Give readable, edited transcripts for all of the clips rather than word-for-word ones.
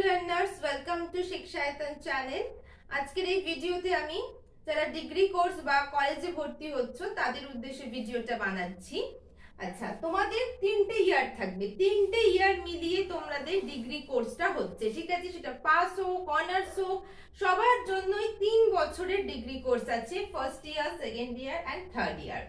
Learners, welcome to Shikshayatan channel. আজকের এই ভিডিওতে আমি যারা ডিগ্রি কোর্স বা কলেজে ভর্তি হচ্ছ তাদের উদ্দেশ্যে ভিডিওটা বানাচ্ছি। আচ্ছা, তোমাদের 3টে ইয়ার থাকবে, 3টে ইয়ার মিলিয়ে তোমাদের ডিগ্রি কোর্সটা হচ্ছে, ঠিক আছে? সেটা পাস হোক, অনার্স হোক, সবার জন্যই 3 বছরের ডিগ্রি কোর্স আছে, first year, second year and third year.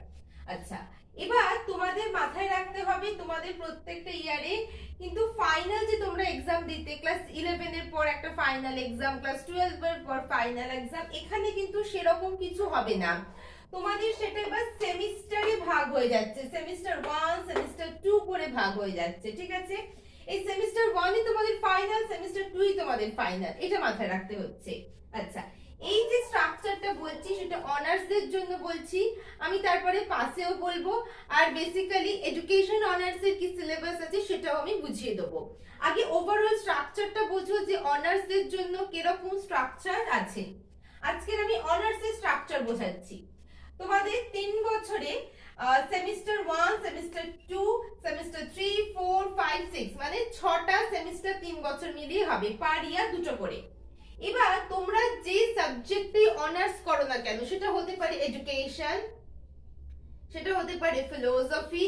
আচ্ছা, এবার তোমাদের মাথায় রাখতে হবে তোমাদের প্রত্যেকটা ইয়ারে কিন্তু ফাইনাল যে তোমরা এক্সাম দিতে, ক্লাস 11 এর পর একটা ফাইনাল এক্সাম, ক্লাস 12 এর পর ফাইনাল এক্সাম, এখানে কিন্তু সেরকম কিছু হবে না। তোমাদের সেটা এবার সেমিস্টারে ভাগ হয়ে যাচ্ছে, সেমিস্টার 1 সেমিস্টার 2 করে ভাগ হয়ে যাচ্ছে, ঠিক আছে? এই সেমিস্টার 1ই তোমাদের ফাইনাল, সেমিস্টার 2ই তোমাদের ফাইনাল, এটা মাথায় রাখতে হচ্ছে। আচ্ছা, এই যে স্ট্রাকচারটা বলছি সেটা অনার্সদের জন্য বলছি আমি, তারপরে পাসেও বলবো, আর বেসিক্যালি এডুকেশন অনার্সের কি সিলেবাস আছে সেটাও আমি বুঝিয়ে দেবো। আগে ওভারঅল স্ট্রাকচারটা বোঝো যে অনার্সদের জন্য কিরকম স্ট্রাকচার আছে। আজকের আমি অনার্সের স্ট্রাকচার বোঝাচ্ছি। তোমাদের 3 বছরে সেমিস্টার 1, সেমিস্টার 2, সেমিস্টার 3, 4, 5, 6 মানে 6টা সেমিস্টার 3 বছর মিলিয়ে হবে, পার ইয়ার 2টো করে। এবার তোমরা যে সাবজেক্টে অনার্স করো না কেন, সেটা হতে পারে এডুকেশন, সেটা হতে পারে ফিলোসফি,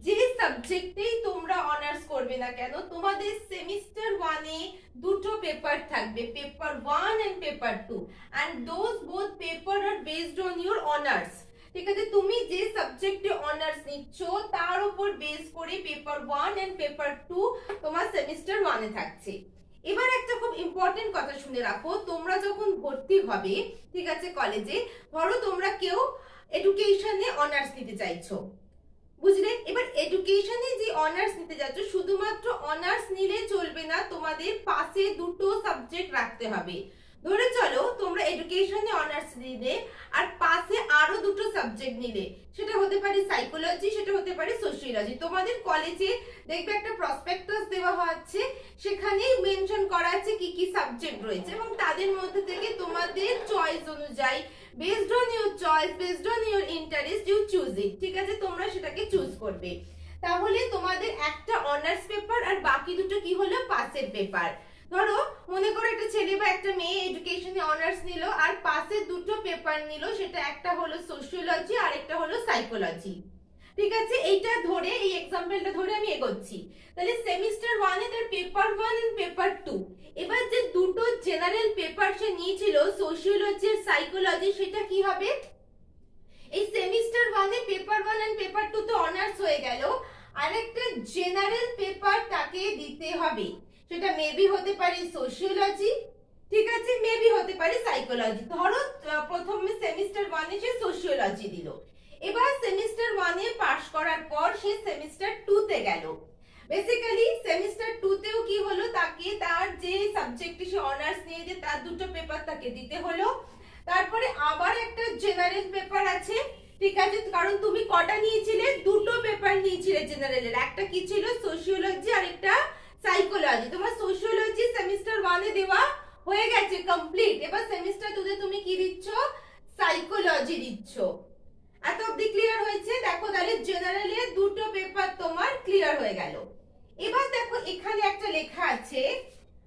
যে সাবজেক্টেই তোমরা অনার্স করবে না কেন, তোমাদের সেমিস্টার 1 এ 2টো পেপার থাকবে, paper 1 and paper 2, and those both paper are based on your honours. ঠিক আছে, তুমি যে সাবজেক্টে অনার্স নিচ্ছ তার উপর বেস করে পেপার 1 এন্ড পেপার 2 তোমার সেমিস্টার 1 এ থাকছে। এবার একটা খুব ইম্পর্টেন্ট কথা শুনে রাখো, তোমরা যখন ভর্তি হবে, ঠিক আছে, কলেজে, ধরো তোমরা কেউ এডুকেশনে অনার্স নিতে চাইছো, বুঝলে? এবার এডুকেশনে যে অনার্স নিতে যাচ্ছ, শুধুমাত্র অনার্স নিলে চলবে না, তোমাদের পাশে 2টো সাবজেক্ট রাখতে হবে। ধরে চলো তোমরা এডুকেশনে অনার্স নিলে আর পাশে আরো 2টো সাবজেক্ট নিলে, সেটা হতে পারে সাইকোলজি, সেটা হতে পারে সোশিওলজি। তোমাদের কলেজে দেখবে একটা প্রসপেক্টাস দেওয়া আছে, সেখানে মেনশন করা আছে কি কি সাবজেক্ট রয়েছে, এবং তাদের মধ্যে থেকে তোমাদের চয়েস অনুযায়ী, based on your choice, based on your interest, you choose it, ঠিক আছে? তোমরা সেটাকে চুজ করবে। তাহলে তোমাদের একটা অনার্স পেপার আর বাকি 2টো কি হলো, পাসের পেপার। ধরো মনে করো একটা ছেলে বা একটা মেয়ে এডুকেশনে অনার্স নিল আর পাশে 2টো পেপার নিল, সেটা একটা হলো সোশিওলজি আর একটা হলো সাইকোলজি, ঠিক আছে? এইটা ধরে, এই এক্সাম্পলটা ধরে আমি এগোচ্ছি। তাহলে সেমিস্টার 1 এ তার পেপার 1 এন্ড পেপার 2, এবার যে 2টো জেনারেল পেপার সে নিয়েছিল, সোশিওলজি আর সাইকোলজি, সেটা কি হবে, এই সেমিস্টার 1 এ পেপার 1 এন্ড পেপার 2 তো অনার্স হয়ে গেল, আরেকটা জেনারেল পেপার তাকে দিতে হবে, সেটা মেবি হতে পারে সোশিওলজি, ঠিক আছে, মেবি হতে পারে সাইকোলজি। ধরো প্রথম সেমিস্টার 1 এ সে সোশিওলজি দিল, এবার সেমিস্টার 1 এ পাস করার পর সে সেমিস্টার 2 তে গেল। বেসিক্যালি সেমিস্টার 2 তেও কি হলো, তাকে তার যে সাবজেক্টে সে অনার্স নিয়েছে তার 2টো পেপার তাকে দিতে হলো। তারপরে আবার একটা জেনারেল পেপার আছে, ঠিক আছে, কারণ তুমি কটা নিয়েছিলে, 2টো পেপার নিয়েছিলে জেনারেলের, একটা কি ছিল সোশিওলজি আর একটা সাইকোলজি। তোমার সোশিওলজি সেমিস্টার 1 এ দেওয়া হয়ে গেছে, কমপ্লিট। এবার সেমিস্টার 2 তে তুমি কি দিচ্ছ, সাইকোলজি দিচ্ছ। এত অবধি ক্লিয়ার হয়েছে? দেখো তাহলে জেনারেলে 2টো পেপার তোমার ক্লিয়ার হয়ে গেল। এবার দেখো এখানে একটা লেখা আছে,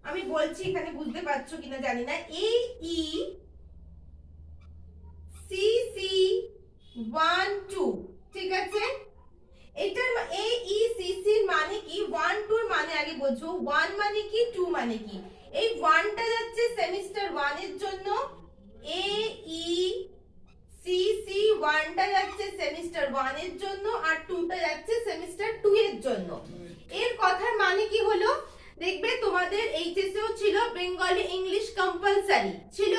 আমি বলছি, এখানে বুঝতে পারছো কিনা জানি না, AECC12, ঠিক আছে? এটার AECC এর মানে কি, 1 2 এর মানে আগে বোঝো, 1 মানে কি, 2 মানে কি। এই 1টা যাচ্ছে সেমিস্টার 1 এর জন্য, AECC1টা যাচ্ছে সেমিস্টার 1 এর জন্য, আর 2টা যাচ্ছে সেমিস্টার 2 এর জন্য। এর কথার মানে কি হলো, দেখবে তোমাদের এইচএসেও ছিল বেঙ্গলি ইংলিশ কম্পালসারি ছিল,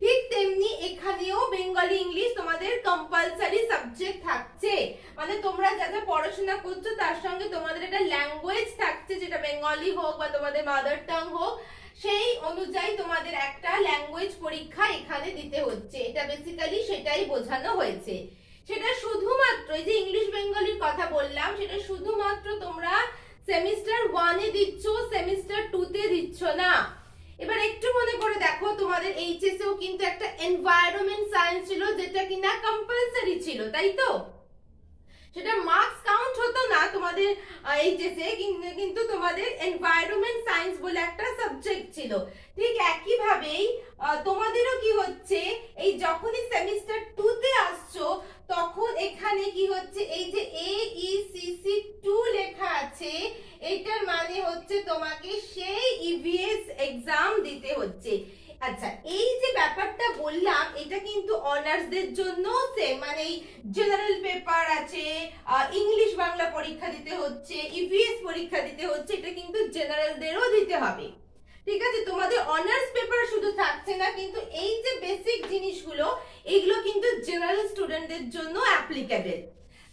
ঠিক তেমনি এখানেও বেঙ্গলি ইংলিশ তোমাদের কম্পালসারি সাবজেক্ট থাকছে। মানে তোমরা যা যা পড়াশোনা করছো তার সঙ্গে তোমাদের একটা ল্যাঙ্গুয়েজ থাকছে, যেটা বেঙ্গলি হোক বা তোমাদের মাদার টাং হোক, সেই অনুযায়ী তোমাদের একটা ল্যাঙ্গুয়েজ পরীক্ষা এখানে দিতে হচ্ছে। এটা বেসিক্যালি সেটাই বোঝানো হয়েছে। সেটা শুধুমাত্র, এই যে ইংলিশ বেঙ্গলির কথা বললাম, সেটা শুধুমাত্র তোমরা সেমিস্টার 1 এ দিচ্ছ, সেমিস্টার 2 তে দিচ্ছ না। এবার একটু মনে করে দেখো, তোমাদের এইচএসেও কিন্তু একটা এনভায়রনমেন্ট সায়েন্স ছিল, যেটা কিনা কম্পালসারি ছিল, তাই তো? সেটা মার্কস কাউন্ট হতো না তোমাদের এইচএসে, কিন্তু তোমাদের এনভায়রনমেন্ট সায়েন্স বলে একটা সাবজেক্ট ছিল, ঠিক একই ভাবেই তোমাদেরও কি হচ্ছে, এই যখনই সেমিস্টার 2 তে আসছো তখন এখানে কি হচ্ছে, এই যে AECC 2 লেখা আছে, এটার মানে হচ্ছে তোমাকে সেই ইভিএস এক্সাম দিতে হচ্ছে। আচ্ছা, এই যে ব্যাপারটা বললাম এটা কিন্তু অনার্সদের জন্য সেম, মানে জেনারেল পেপার আছে, ইংলিশ বাংলা পরীক্ষা দিতে হচ্ছে, ইভিএস পরীক্ষা দিতে হচ্ছে, এটা কিন্তু জেনারেলদেরও দিতে হবে। ঠিক আছে, তোমাদের অনার্স পেপার শুধু থাকছে না, কিন্তু এই যে বেসিক জিনিসগুলো এগুলো কিন্তু জেনারেল স্টুডেন্টদের জন্য অ্যাপ্লিকেবল।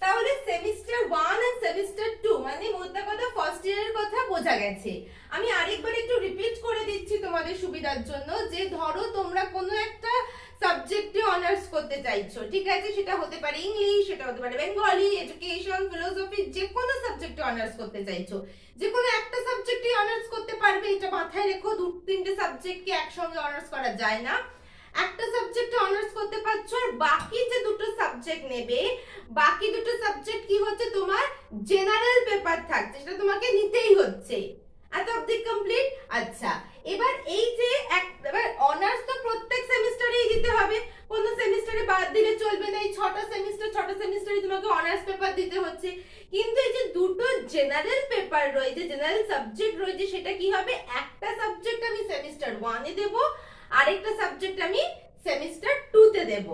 তাহলে সেমিস্টার 1 আর সেমিস্টার 2 মানে মোদ্দা কথা ফার্স্ট ইয়ারের কথা বোঝা গেছে। আমি আরেকবার একটু রিপিট করে দিচ্ছি তোমাদের সুবিধার জন্য, যে ধরো তোমরা কোনো একটা সাবজেক্টে অনার্স করতে চাইছো, ঠিক আছে, সেটা হতে পারে ইংলিশ, সেটা হতে পারে বেঙ্গলি, এডুকেশন, ফিলোসফি, যে কোনো সাবজেক্টে অনার্স করতে চাইছো, যে কোনো একটা সাবজেক্টে অনার্স করতে পারবে, এটা মাথায় রেখো। 2-3টে সাবজেক্টকে একসঙ্গে অনার্স করা যায় না। একটা সাবজেক্টে অনার্স করতে পারছো, আর বাকি যে দুটো সাবজেক্ট নেবে, বাকি দুটো সাবজেক্ট কি হচ্ছে, তোমার জেনারেল পেপার থাকছে, সেটা তোমাকে নিতেই হচ্ছে। এত অবধি কমপ্লিট। আচ্ছা, এবার এই যে এবার অনার্স তো প্রত্যেক সেমিস্টারেই দিতে হবে, কোনো সেমিস্টারে বাদ দিলে চলবে না। এই 6টা সেমিস্টারে তোমাকে অনার্স পেপার দিতে হচ্ছে। কিন্তু এই যে দুটো জেনারেল পেপার রয়েছে, জেনারেল সাবজেক্ট রয়েছে, সেটা কি হবে, একটা সাবজেক্ট আমি সেমিস্টার 1 এ দেব, আরেকটা সাবজেক্ট আমি সেমিস্টার 2 তে দেব।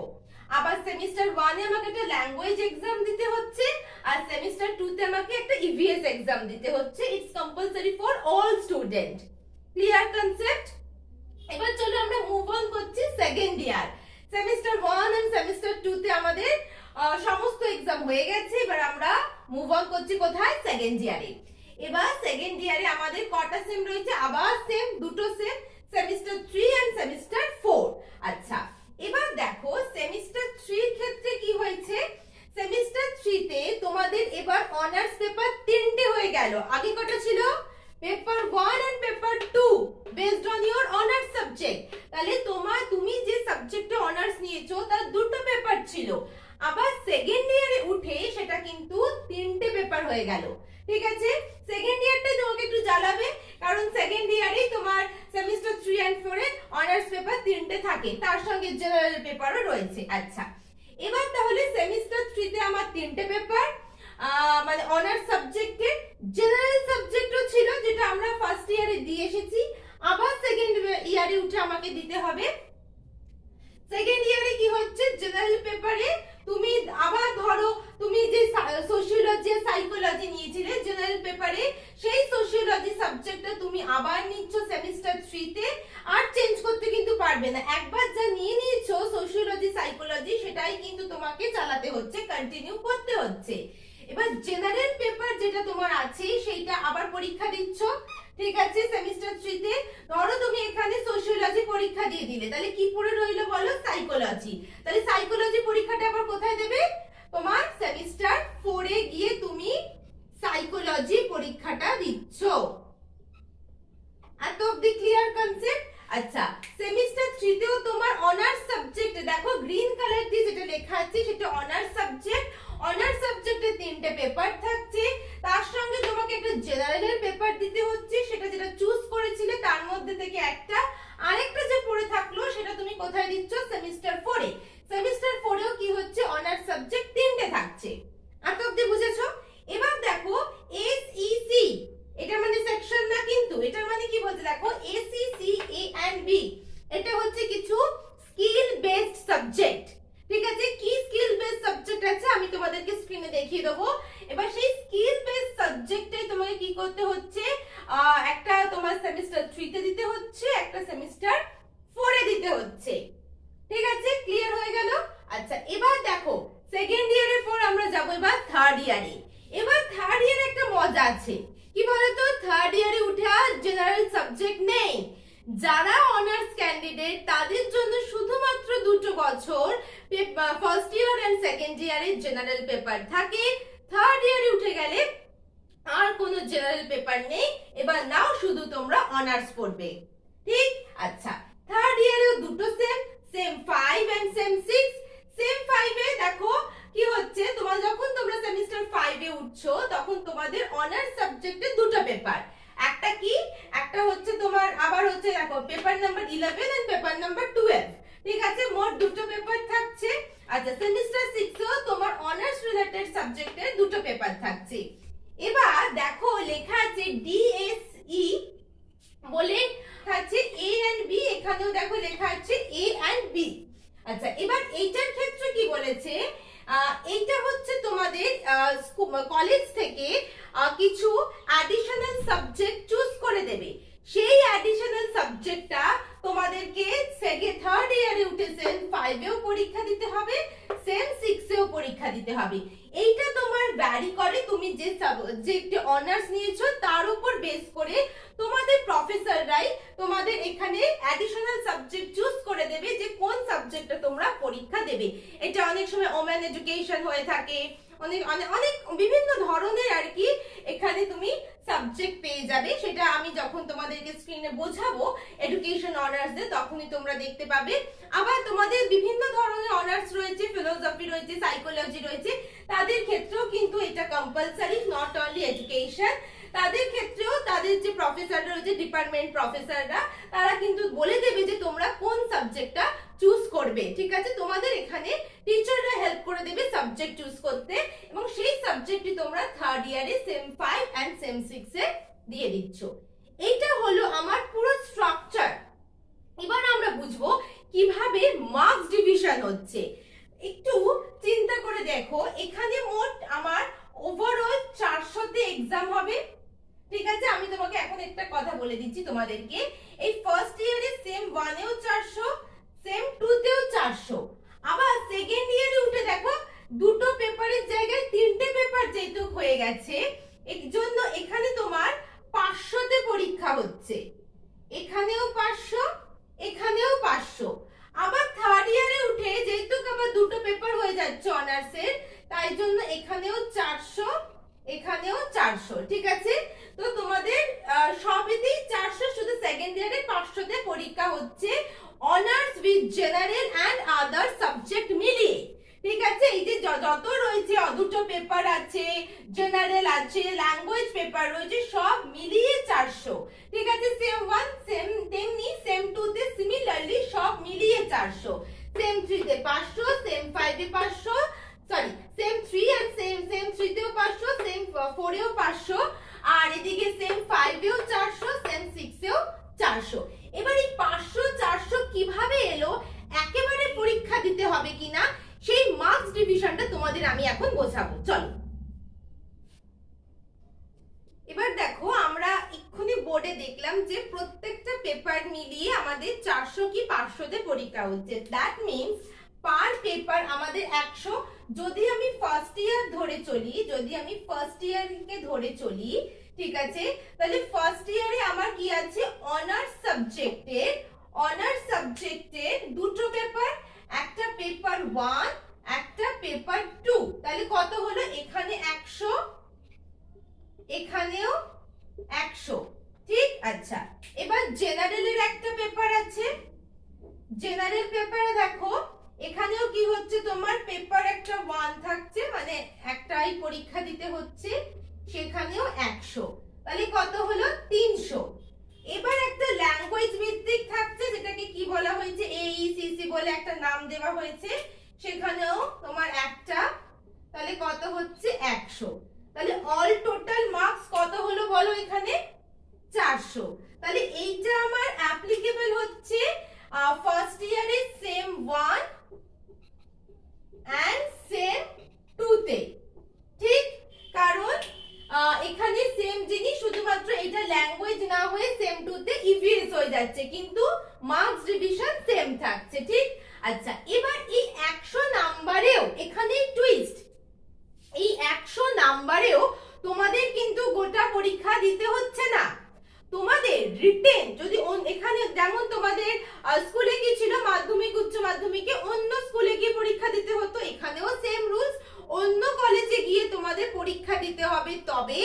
আবার সেমিস্টার 1 এ আমাকে একটা ল্যাঙ্গুয়েজ এক্সাম দিতে হচ্ছে, আর সেমিস্টার 2 তে আমাকে একটা ইভিএস এক্সাম দিতে হচ্ছে। It's compulsory for all student. Clear concept? এবার চলো আমরা মুভ অন করছি second year. Semester 1 and semester 2 তে আমাদের সমস্ত এক্সাম হয়ে গেছে। এবার আমরা মুভ অন করছি কোথায়, সেকেন্ড ইয়ারে। এবার সেকেন্ড ইয়ারে আমাদের কটা সেম রয়েছে, আবার সেম, দুটো সেম, সেমিস্টার 3 এন্ড সেমিস্টার 4। আচ্ছা, এবার দেখো সেমিস্টার 3 এর ক্ষেত্রে কি হয়েছে, সেমিস্টার 3 তে তোমাদের এবার অনার্স পেপার 3টে হয়ে গেল। আগে কটা ছিল, paper 1 and paper 2 based on your honours subject. তাহলে তুমি যে সাবজেক্টে অনার্স নিয়েছো তার দুটো পেপার ছিল, আবার সেকেন্ড ইয়ারে উঠে সেটা কিন্তু 3টে পেপার হয়ে গেল। ঠিক আছে, সেকেন্ড ইয়ারটাই তোমাকে একটু জ্বালাবে, কারণ সেকেন্ড ইয়ারেই তোমার সেমিস্টার 3 এন্ড 4 এ অনার্স পেপার 3টে থাকে, তার সঙ্গে জেনারেল পেপারও রয়েছে। আচ্ছা, এবার তাহলে সেমিস্টার 3 তে আমার 3টে পেপার, মানে অনার্স সাবজেক্টের, জেনারেল সাবজেক্টও ছিল যেটা আমরা ফার্স্ট ইয়ারে দিয়ে এসেছি, আবার সেকেন্ড ইয়ারে উঠে আমাকে দিতে হবে। সেকেন্ড ইয়ারে কি হচ্ছে, জেনারেল পেপারে তুমি আবার ধরো তুমি যে সোশিওলজি সাইকোলজি নিয়েছিলে জেনারেল পেপারে, সেই সোশিওলজি সাবজেক্টটা তুমি আবার নিচ্ছ সেমিস্টার 3 তে, আর চেঞ্জ করতে কিন্তু পারবে না। একবার যা নিয়ে নিয়েছো সোশিওলজি সাইকোলজি, সেটাই কিন্তু তোমাকে চালাতে হচ্ছে, কন্টিনিউ করতে হচ্ছে। এবার জেনারেল পেপার যেটা তোমার আছে সেইটা আবার পরীক্ষা দিচ্ছ, ঠিক আছে, সেমিস্টার 3 তে। ধরো তুমি এখানে সোশিওলজি পরীক্ষা দিয়ে দিলে, তাহলে কি পড়ে রইলো বলো, সাইকোলজি। তাহলে সাইকোলজি পরীক্ষাটা আবার কোথায় দেবে, তোমার সেমিস্টার 4 এ গিয়ে তুমি সাইকোলজি পরীক্ষাটা দিচ্ছ। এত অবধি ক্লিয়ার কনসেপ্ট? আচ্ছা, সেমিস্টার 3 তেও তোমার অনার্স সাবজেক্ট, দেখো গ্রিন কালার দিয়ে যেটা লেখা আছে সেটা অনার্স সাবজেক্ট। অনার্স সাবজেক্টে 3টে পেপার থাকছে, তার সঙ্গে তোমাকে একটা জেনারেলের পেপার দিতে হচ্ছে, সেটা যেটা চুজ করেছিলে তার মধ্যে থেকে একটা, আরেকটা যে পড়ে থাকলো সেটা তুমি কোথায় দিচ্ছ, সেমিস্টার 4 এ। সেমিস্টার 4 এও কি হচ্ছে, অনার্স সাবজেক্ট 3টে থাকছে। এত অবধি বুঝেছো? এবার দেখো এসইসি, এটা মানে সেকশন না, কিন্তু এটার মানে কি বলতে, দেখো এসিসি এ এন্ড বি, এটা হচ্ছে কিছু স্কিল বেসড সাবজেক্ট। ঠিক আছে, কি স্কিল বেসড সাবজেক্ট আছে আমি তোমাদেরকে স্ক্রিনে দেখিয়ে দেবো। এবার সেই স্কিল বেসড সাবজেক্টটাই তোমাকে কি করতে হচ্ছে, একটা তোমার সেমিস্টার 3 তে দিতে হচ্ছে, একটা সেমিস্টার 4 এ দিতে হচ্ছে। ঠিক আছে, ক্লিয়ার হয়ে গেল? আচ্ছা, এবার দেখো সেকেন্ড ইয়ারের পর আমরা যাব এবার থার্ড ইয়ারে। এবার থার্ড ইয়ারে একটা মজা আছে, কি বলতো, থার্ড ইয়ারে উঠে আর জেনারেল সাবজেক্ট নেই। যারা অনার্স ক্যান্ডিডেট তাদের জন্য শুধুমাত্র 2 বছর ফার্স্ট ইয়ার এন্ড সেকেন্ড ইয়ারে জেনারেল পেপার থাকে। থার্ড ইয়ারে উঠে গেলে আর কোনো জেনারেল পেপার নেই, এবার নাও শুধু তোমরা অনার্স পড়বে। ঠিক? আচ্ছা, থার্ড ইয়ারেও দুটো সেম 5 এন্ড সেম 6। সেম 5 এ দেখো কি হচ্ছে, যখন তোমরা সেমিস্টার 5 এ উঠছো তখন তোমাদের অনার্স সাবজেক্টে দুটো পেপার, একটা কি, একটা হচ্ছে তোমার আবার হচ্ছে দেখো paper number 11 and paper number 12, ঠিক আছে, মোট দুটো পেপার থাকছে। আচ্ছা, সেমিস্টার 6 এও তোমার অনার্স রিলেটেড সাবজেক্টের দুটো পেপার থাকছে। এবার দেখো লেখা আছে ডিএসই বলে আছে এ এন্ড বি, এখানেও দেখো লেখা আছে এ এন্ড বি। আচ্ছা, এবার এইটার ক্ষেত্রে কি বলেছে, এইটা হচ্ছে তোমাদের কলেজ থেকে কিছু অ্যাডিশনাল সাবজেক্ট চুজ করে দেবে। সেই অ্যাডিশনাল সাবজেক্টটা তোমাদেরকে থার্ড ইয়ারে উঠে সেম 5 এও পরীক্ষা দিতে হবে, সেম 6 এও পরীক্ষা দিতে হবে। এইটা তোমার ভ্যারি করে তুমি যে সাবজেক্টে অনার্স নিয়েছো তার উপর বেস করে তোমাদের প্রফেসররাই তোমাদের এখানে অ্যাডিশনাল সাবজেক্ট চুজ করে দেবে যে কোন সাবজেক্টটা তোমরা পরীক্ষা দেবে। এটা অনেক সময় ওমেন এডুকেশন হয়ে থাকে, অনেক অনেক অনেক বিভিন্ন ধরনের আর কি এখানে তুমি সাবজেক্ট পেয়ে যাবে। সেটা আমি যখন তোমাদেরকে স্ক্রিনে বোঝাবো এডুকেশন অনার্স এ তখনই তোমরা দেখতে পাবে। আবার তোমাদের বিভিন্ন ধরনের অনার্স রয়েছে, ফিলোসফি রয়েছে, সাইকোলজি রয়েছে, তাদের ক্ষেত্রেও কিন্তু এটা কম্পালসারি, নট অনলি এডুকেশন। তাদের ক্ষেত্রেও তাদের যে প্রফেসররা রয়েছে, ডিপার্টমেন্ট প্রফেসররা, তারা কিন্তু বলে দেবে যে তোমরা কোন সাবজেক্টটা চুজ করবে, ঠিক আছে। তোমাদের এখানে টিচাররা হেল্প করে দেবে সাবজেক্ট চুজ করতে, এবং সেই সাবজেক্টটি তোমরা থার্ড ইয়ারে সেম 5 এন্ড সেম 6 এ দিয়ে দিচ্ছ। এইটা হলো আমার পুরো স্ট্রাকচার। এবার আমরা বুঝবো কিভাবে মার্কস ডিভিশন হচ্ছে। একটু চিন্তা করে দেখো, এখানে মোট আমার ওভারঅল 400 তে एग्जाम হবে, ঠিক আছে। আমি তোমাকে এখন একটা কথা বলে দিচ্ছি তোমাদেরকে, এই ফার্স্ট ইয়ারে সেম 1 এও 400, সেম 2 তেও 400, আবার সেকেন্ড ইয়ারে উঠে দেখো দুটো পেপারের জায়গায় তিনটে পেপার যেহেতু হয়ে গেছে, এর জন্য এখানে তোমার 500 তে পরীক্ষা হচ্ছে, এখানেও 500, এখানেও 500। আবার থার্ড ইয়ারে উঠে যেহেতু আবার দুটো পেপার হয়ে যাচ্ছে অনার্সের, তাই জন্য এখানেও 400, এখানেও 400, ঠিক আছে। তো তোমাদের সবেতেই 400, শুধু সেকেন্ড ইয়ারে 500 তে পরীক্ষা হচ্ছে honours with general and other subject মিলিয়ে, ঠিক আছে। এই যে যত রয়েছে দুটো পেপার আছে, জেনারেল আছে, ল্যাঙ্গুয়েজ পেপার রয়েছে, সব মিলিয়ে 400, ঠিক আছে। সেম 1 সেম, তেমনি সেম 2 তে সিমিলারলি সব মিলিয়ে 400, সেম 3 তে 500, সেম 5 এ 500, সরি সেম 3 এন্ড সেম 3 তেও 500, সেম 4 এও 500, আর এদিকে সেম 5 এও 400, সেম 6 এও 400। এবার এই 500 400 কিভাবে এলো, একেবারে পরীক্ষা দিতে হবে কিনা, সেই মার্কস ডিভিশনটা তোমাদের আমি এখন বোঝাবো, চলো। এবার দেখো আমরা এক্ষুনি বোর্ডে দেখলাম যে প্রত্যেকটা পেপার মিলিয়ে আমাদের 400 কি 500 তে পরীক্ষা হচ্ছে। দ্যাট মিন্স পার পেপার আমাদের 100। যদি আমি ফার্স্ট ইয়ার ধরে চলি, ঠিক আছে, তাহলে ফার্স্ট ইয়ারে আমার কি আছে, অনার্স সাবজেক্টের দুটো পেপার, একটা পেপার 1, একটা পেপার 2, তাহলে কত হলো, এখানে 100, এখানেও 100, ঠিক। আচ্ছা, এবার জেনারেলের একটা পেপার আছে, জেনারেল পেপারে দেখো এখানেও কি হচ্ছে, তোমার পেপার একটা 1 থাকছে, মানে একটাই পরীক্ষা দিতে হচ্ছে, সেখানেও 100, তাহলে কত হলো, 300। এবার একটা ল্যাঙ্গুয়েজ ভিত্তিক থাকছে, যেটাকে কি বলা হয়েছে, এইসিসি বলে একটা নাম দেওয়া হয়েছে, সেখানেও তোমার একটা, তাহলে কত হচ্ছে, 100। তাহলে অল টোটাল মার্কস কত হলো বলো এখানে, 400। তাহলে এইটা আমার অ্যাপ্লিকেবল হচ্ছে ফার্স্ট ইয়ারে সেম 1 এন্ড সেম 2 তে, ঠিক। কারণ এখানে সেম জিনিস, শুধুমাত্র এটা ল্যাঙ্গুয়েজ না হয়ে সেম 2 তে ইভিএস হয়ে যাচ্ছে, কিন্তু মার্কস ডিভিশন সেম থাকছে, ঠিক। আচ্ছা, এবার এই 100 নাম্বারেও এখানে টুইস্ট, এই 100 নাম্বারেও তোমাদের কিন্তু গোটা পরীক্ষা দিতে হচ্ছে না। তোমাদের রিটেন যদি এখানে যেমন তোমাদের স্কুলে কি ছিল, মাধ্যমিক উচ্চ মাধ্যমিকে অন্য স্কুলে গিয়ে পরীক্ষা দিতে হতো, এখানেও সেম রুলস, অন্য কলেজে গিয়ে তোমাদের পরীক্ষা দিতে হবে, তবে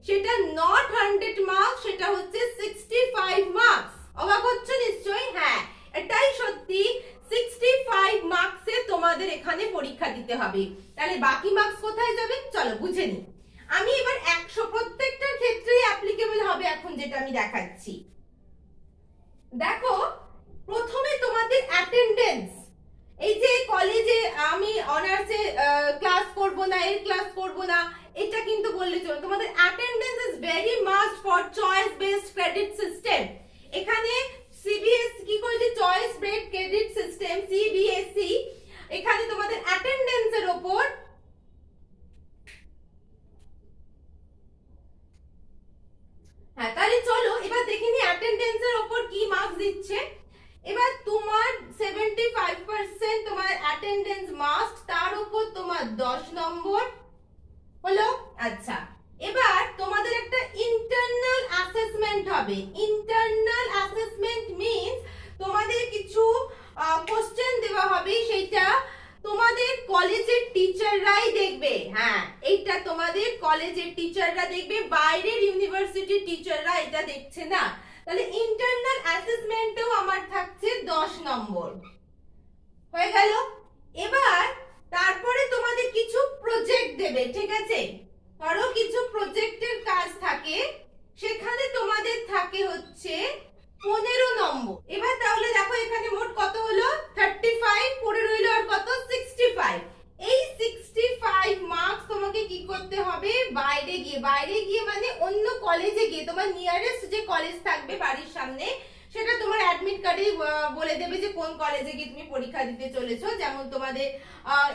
সেটা নট 100 মার্কস, সেটা হচ্ছে 65 মার্কস। অবাক হচ্ছে নিশ্চয়ই, হ্যাঁ এটাই সত্যি, 65 মার্কসে তোমাদের এখানে পরীক্ষা দিতে হবে। তাহলে বাকি মার্কস কোথায় যাবে, চলো বুঝে নিই। আমি এবার 100 প্রত্যেকটার ক্ষেত্রেই অ্যাপ্লিকেবল হবে এখন যেটা আমি দেখাচ্ছি। দেখো, প্রথমে তোমাদের অ্যাটেন্ডেন্স, এই যে কলেজে আমি অনার্সে ক্লাস করব না, এর ক্লাস করব না, এটা কিন্তু বললে চলো। তোমাদের attendance is very must for choice based credit system. এখানে সিবিএসই কি করেছে, choice based credit system CBSE, এখানে তোমাদের অ্যাটেন্ডেন্সের উপর হ্যাঁ, তাহলে চলো এবার দেখে নি অ্যাটেন্ডেন্সের উপর কি মার্কস দিচ্ছে। এবার তোমার 75% তোমার অ্যাটেন্ডেন্স মাস্ট, তার উপর তোমার 10 নম্বর হলো। আচ্ছা, এবার তোমাদের একটা ইন্টারনাল অ্যাসেসমেন্ট হবে। ইন্টারনাল অ্যাসেসমেন্ট মিন্স তোমাদের কিছু কোশ্চেন দেওয়া হবে, সেটা তোমাদের কলেজের টিচাররাই দেখবে। হ্যাঁ, এইটা তোমাদের কলেজের টিচাররা দেখবে, বাইরের ইউনিভার্সিটির টিচাররা এটা দেখছে না। তাহলে ইন্টারনাল অ্যাসেসমেন্টেও আমার থাকছে 10 নম্বর, হয়ে গেল। এবার তারপরে তোমাদের কিছু প্রজেক্ট দেবে, ঠিক আছে? ধরো কিছু প্রজেক্টের কাজ থাকে, সেখানে তোমাদের থাকে হচ্ছে 15 নম্বর। এবার তাহলে দেখো এখানে মোট কত হলো, 35, পড়ে রইলো আর কত, 65। এই 65 মার্কস তোমাকে কি করতে হবে, বাইরে গিয়ে মানে অন্য কলেজে গিয়ে, তোমার নিয়ারেস্ট যে কলেজ থাকবে বাড়ির সামনে, সেটা তোমার অ্যাডমিট কার্ডে বলে দেবে যে কোন কলেজে গিয়ে তুমি পরীক্ষা দিতে চলেছো। যেমন তোমাদের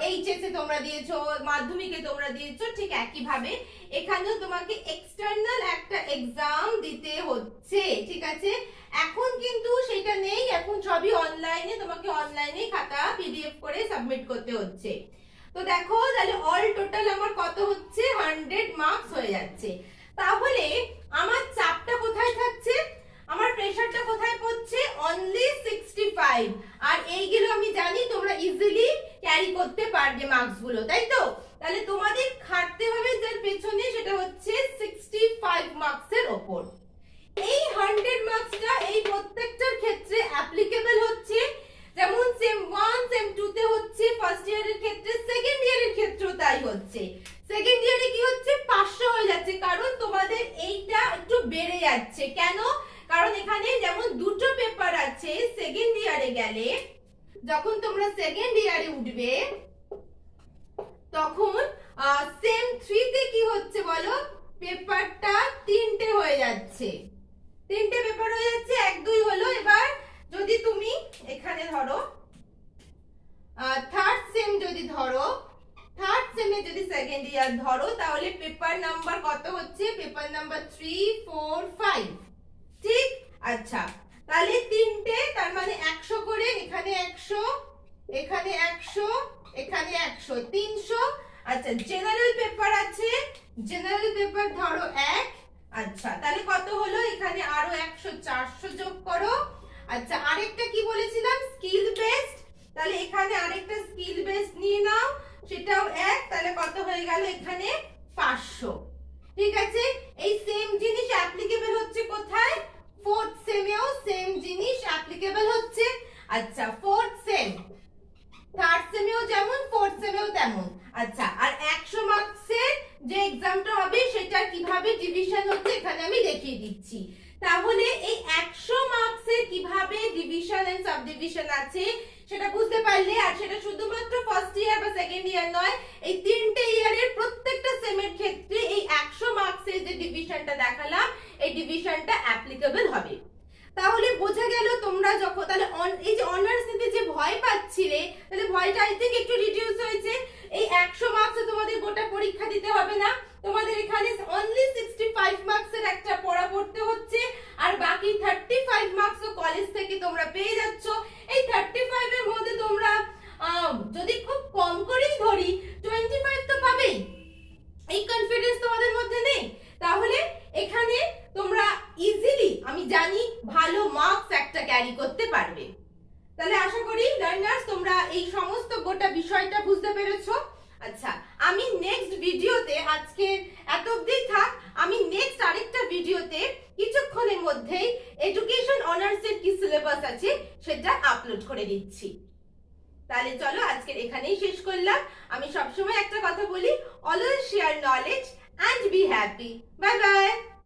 এইচএসে তোমরা দিয়েছো, মাধ্যমিকে তোমরা দিয়েছো, ঠিক একই ভাবে এখানেও তোমাকে এক্সটার্নাল একটা এক্সাম দিতে হচ্ছে, ঠিক আছে? এখন কিন্তু সেটা নেই, এখন সবই অনলাইনে, তোমাকে অনলাইনে খাতা পিডিএফ করে সাবমিট করতে হচ্ছে। তো দেখো, তাহলে অল টোটাল আমার কত হচ্ছে, 100 মার্কস হয়ে যাচ্ছে। তাহলে আমার চাপটা কোথায় থাকছে, আমার প্রেসারটা কোথায় পড়ছে, অনলি 65। আর এইগুলো আমি জানি তোমরা ইজিলি ক্যারি করতে পারবে মার্কস গুলো, তাই তো? তাহলে তোমাদের খাটতে হবে যার পেছনে, সেটা হচ্ছে 65 মার্কসের ওপর। এই 100 মার্কসটা এই প্রত্যেকটার ক্ষেত্রে অ্যাপ্লিকেবল হচ্ছে। যেমন সেম 1 সেম 2 তে হচ্ছে ফার্স্ট ইয়ারের ক্ষেত্রে, সেকেন্ড ইয়ারের ক্ষেত্রেও তাই হচ্ছে। সেকেন্ড ইয়ারে কি হচ্ছে, 500 হয়ে যাচ্ছে, কারণ তোমাদের এইটা একটু বেড়ে যাচ্ছে। কেন? কারণ এখানে যেমন দুটো পেপার আছে, সেকেন্ড ইয়ারে গেলে, যখন তোমরা সেকেন্ড ইয়ারে উঠবে তখন সেম 3 তে কি হচ্ছে বলো, পেপারটা 3টে হয়ে যাচ্ছে, 3টে পেপার হয়ে যাচ্ছে, 1 2 হলো। এবার যদি তুমি এখানে ধরো থার্ড সেম, যদি ধরো থার্ড সেমে যদি সেকেন্ড ইয়ার ধরো, তাহলে পেপার নাম্বার কত হচ্ছে, পেপার নাম্বার 3 4 5, ঠিক? আচ্ছা, তাহলে 3টে, তার মানে 100 করে, এখানে 100, এখানে 100, এখানে 100, 300। আচ্ছা, জেনারেল পেপার আছে, জেনারেল পেপার ধরো 1। আচ্ছা, তাহলে কত হলো, এখানে আরো 100, 400 যোগ করো। আচ্ছা, আরেকটা কি বলেছিলাম, স্কিল বেসড, তাহলে এখানে আরেকটা স্কিল বেসড নিয়ে নাও, সেটাও 1। তাহলে কত হয়ে গেল, এখানে 500, ঠিক আছে? এই সেম জিনিস অ্যাপ্লিকেবল হচ্ছে কোথায়, ফোর্থ সেমেও সেম জিনিস অ্যাপ্লিকেবল হচ্ছে। আচ্ছা, ফোর্থ সেম, থার্ড সেমেও যেমন, ফোর্থ সেমেও তেমন। আচ্ছা, আর 100 মার্কসের যে এক্সামটা হবে, সেটা কিভাবে ডিভিশন হচ্ছে এখানে আমি দেখিয়ে দিচ্ছি। তাহলে এই 100 মার্কসের কিভাবে ডিভিশন এন্ড সাবডিভিশন আছে সেটা বুঝতে পারলে, আর সেটা শুধুমাত্র ফার্স্ট ইয়ার বা সেকেন্ড ইয়ার নয়, এই 3টে ইয়ারের প্রত্যেকটা সেমের ক্ষেত্রে এই 100 মার্কসের যে ডিভিশনটা দেখালাম, এই ডিভিশনটা অ্যাপ্লিকেবল হবে। তাহলে বোঝা গেল তোমরা যখন, তাহলে এই যে অনার্স নিতে যে ভয় পাচ্ছিলে, তাহলে ভয়টা আই থিংক একটু রিডিউস হয়েছে। এই 100 মার্কসে তোমাদের গোটা পরীক্ষা দিতে হবে না, তোমাদের এখানে অনলি 65 মার্কসের একটা পড়া পড়তে হচ্ছে, আর বাকি 35 মার্কসও কলেজ থেকে তোমরা পেয়ে যাচ্ছ। এই 35 এর মধ্যে তোমরা যদি খুব কম করেই ধরি 25 তো পাবেই, এই কনফিডেন্স তোমাদের মধ্যে নেই, তাহলে এখানে তোমরা ইজিলি, আমি জানি, ভালো মার্কস একটা ক্যারি করতে পারবে। তাহলে আশা করি লার্নার্স তোমরা এই সমস্ত গোটা বিষয়টা বুঝতে পেরেছো। আচ্ছা, আমি নেক্সট ভিডিওতে, আজকে এত অবধি থাক, আমি নেক্সট আরেকটা ভিডিওতে কিছুক্ষণের মধ্যেই এডুকেশন অনার্সের কি সিলেবাস আছে সেটা আপলোড করে দিচ্ছি। তাহলে চলো আজকের এখানেই শেষ করলাম। আমি সবসময় একটা কথা বলি, always share knowledge and be happy. Bye bye.